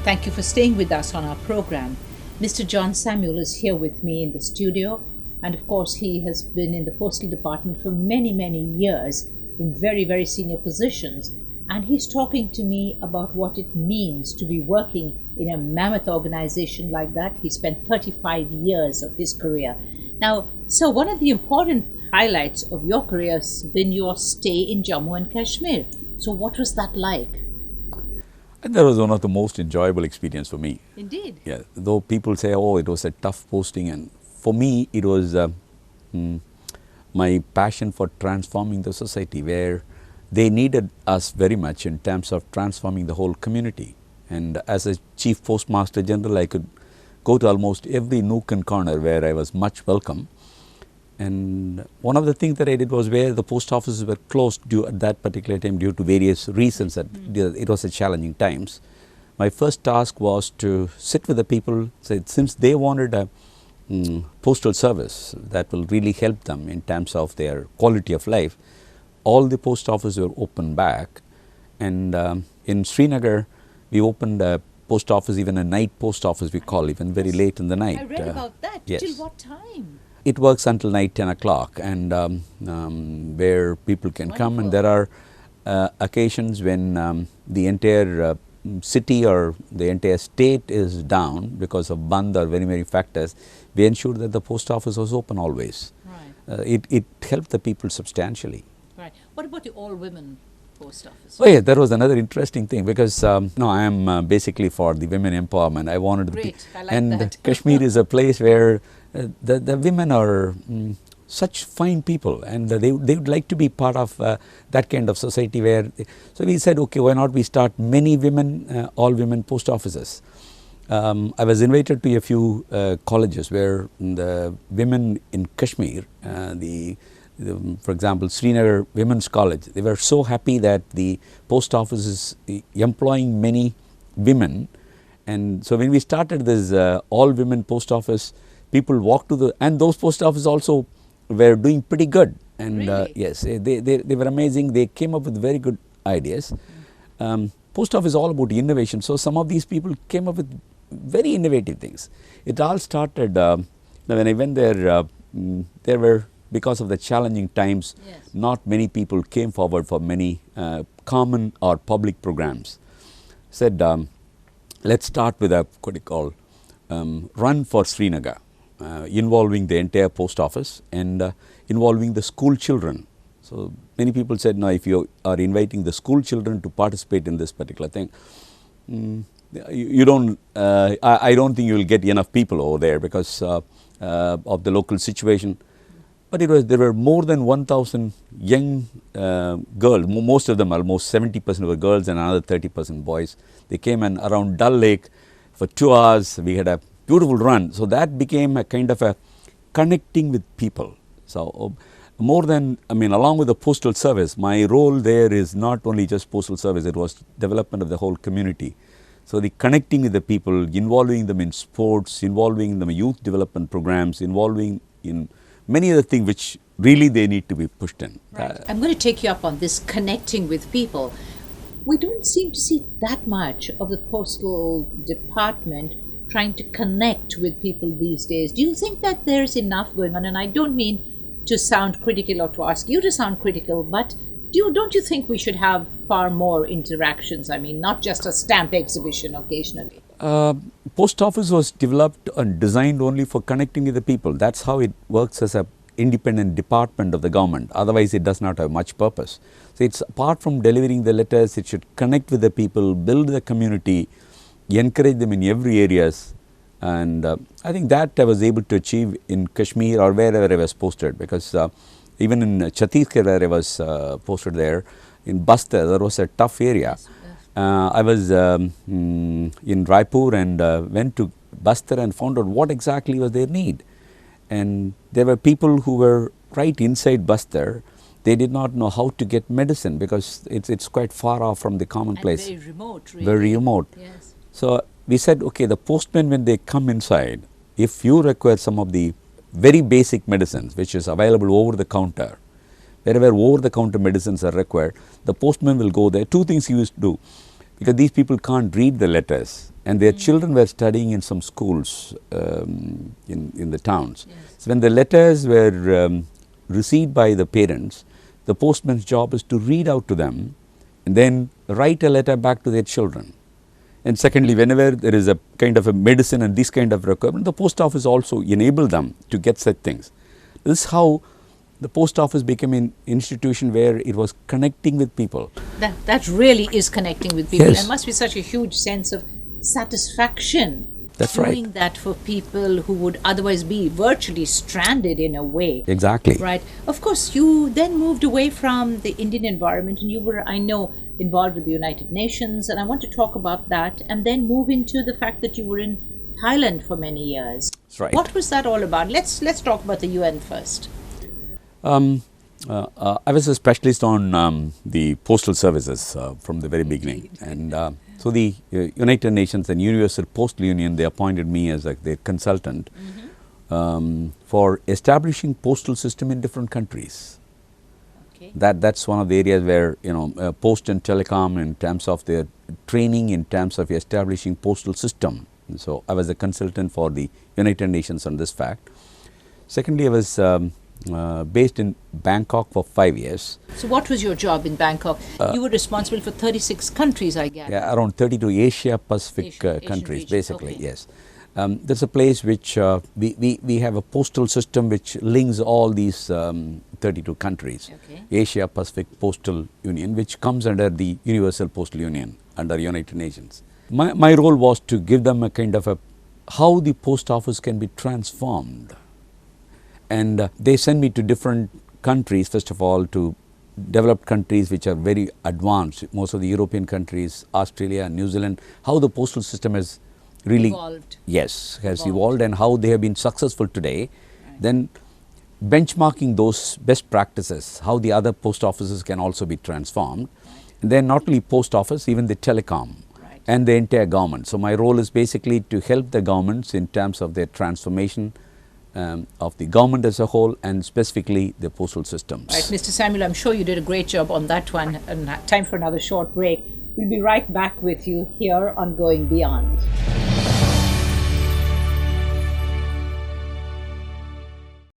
Thank you for staying with us on our program. Mr. John Samuel is here with me in the studio, and of course, he has been in the postal department for many, many years in very, very senior positions. And he's talking to me about what it means to be working in a mammoth organization like that. He spent 35 years of his career. Now, so one of the important highlights of your career has been your stay in Jammu and Kashmir. So, what was that like? And that was one of the most enjoyable experience for me. Indeed. Yeah, though people say, oh, it was a tough posting, and for me, it was my passion for transforming the society, where they needed us very much in terms of transforming the whole community. And as a chief postmaster general, I could go to almost every nook and corner where I was much welcome. And one of the things that I did was, where the post offices were closed at that particular time due to various reasons, that it was a challenging times. My first task was to sit with the people, say, since they wanted a postal service that will really help them in terms of their quality of life, all the post offices were open back. And in Srinagar, we opened a post office, even a night post office we call, even very late in the night. I read about that. Yes. Till what time? It works until night 10 o'clock, and where people can come, and there are occasions when the entire city or the entire state is down because of Bandh or very many factors. We ensured that the post office was open always. Right. It helped the people substantially. Right. What about the all-women post office? Oh yeah, that was another interesting thing, because no, I am basically for the women empowerment. I wanted Great, I like and that. Kashmir is a place where the women are such fine people, and they would like to be part of that kind of society where. So we said, okay, why not we start many women, all women post offices. I was invited to a few colleges where the women in Kashmir, for example, Srinagar Women's College, they were so happy that the post office is employing many women. And so when we started this all women post office, people walked to and those post offices also were doing pretty good. And Really? yes, they were amazing. They came up with very good ideas. Post office is all about innovation. So some of these people came up with very innovative things. It all started, when I went there, there were, because of the challenging times, Yes. not many people came forward for many common or public programs. Said, let's start with a, what do you call, run for Srinagar, involving the entire post office and involving the school children. So many people said, no, if you are inviting the school children to participate in this particular thing, you don't, I don't think you will get enough people over there because of the local situation. But there were more than 1,000 young girls, most of them, almost 70% were girls and another 30% boys. They came and around Dal Lake for 2 hours. We had a beautiful run. So that became a kind of a connecting with people. So more than, along with the postal service, my role there is not only just postal service, it was development of the whole community. So the connecting with the people, involving them in sports, involving them in youth development programs, involving in many other things which really they need to be pushed in. Right. I'm going to take you up on this connecting with people. We don't seem to see that much of the postal department trying to connect with people these days. Do you think that there's enough going on? And I don't mean to sound critical or to ask you to sound critical, but don't you think we should have far more interactions? Not just a stamp exhibition occasionally. Post office was developed and designed only for connecting with the people. That's how it works as a independent department of the government. Otherwise, it does not have much purpose. So it's apart from delivering the letters, it should connect with the people, build the community, encourage them in every areas. And I think that I was able to achieve in Kashmir or wherever I was posted, because even in Chhattisgarh where I was posted there, in Bastar, there was a tough area. I was in Raipur and went to Bastar and found out what exactly was their need. And there were people who were right inside Bastar. They did not know how to get medicine because it's quite far off from the common place. Very remote, really. Very remote. Yes. So we said, okay, the postmen, when they come inside, if you require some of the very basic medicines which is available over the counter, wherever over the counter medicines are required, the postman will go there. Two things he used to do. because these people can't read the letters, and their children were studying in some schools in the towns. Yes. So when the letters were received by the parents, the postman's job is to read out to them and then write a letter back to their children. And secondly, whenever there is a kind of a medicine and this kind of requirement, the post office also enable them to get such things. This is how the post office became an institution where it was connecting with people. That really is connecting with people. Yes. There must be such a huge sense of satisfaction. That's right. Doing that for people who would otherwise be virtually stranded in a way. Exactly. Right. Of course, you then moved away from the Indian environment, and you were, I know, involved with the United Nations, and I want to talk about that, and then move into the fact that you were in Thailand for many years. That's right. What was that all about? Let's talk about the UN first. I was a specialist on the postal services from the very beginning, and so the United Nations and Universal Postal Union, they appointed me as their consultant for establishing postal system in different countries. Okay. That's one of the areas where Post and Telecom, in terms of their training, in terms of establishing postal system. And so I was a consultant for the United Nations on this fact. Secondly, I was based in Bangkok for 5 years. So what was your job in Bangkok? You were responsible for 36 countries, I guess. Yeah, around 32 Asia Pacific Asian countries, region. basically, Okay. yes. There's a place which we have a postal system which links all these 32 countries. Okay. Asia Pacific Postal Union, which comes under the Universal Postal Union, under United Nations. My role was to give them a kind of how the post office can be transformed. And they send me to different countries, first of all, to developed countries which are very advanced, most of the European countries, Australia, New Zealand, how the postal system has really Evolved. Yes, has evolved, and how they have been successful today. Right. Then benchmarking those best practices, how the other post offices can also be transformed. Right. And then not only post office, even the telecom. Right. And the entire government. So my role is basically to help the governments in terms of their transformation of the government as a whole, and specifically the postal systems. Right, Mr. Samuel, I'm sure you did a great job on that one. And time for another short break. We'll be right back with you here on Going Beyond.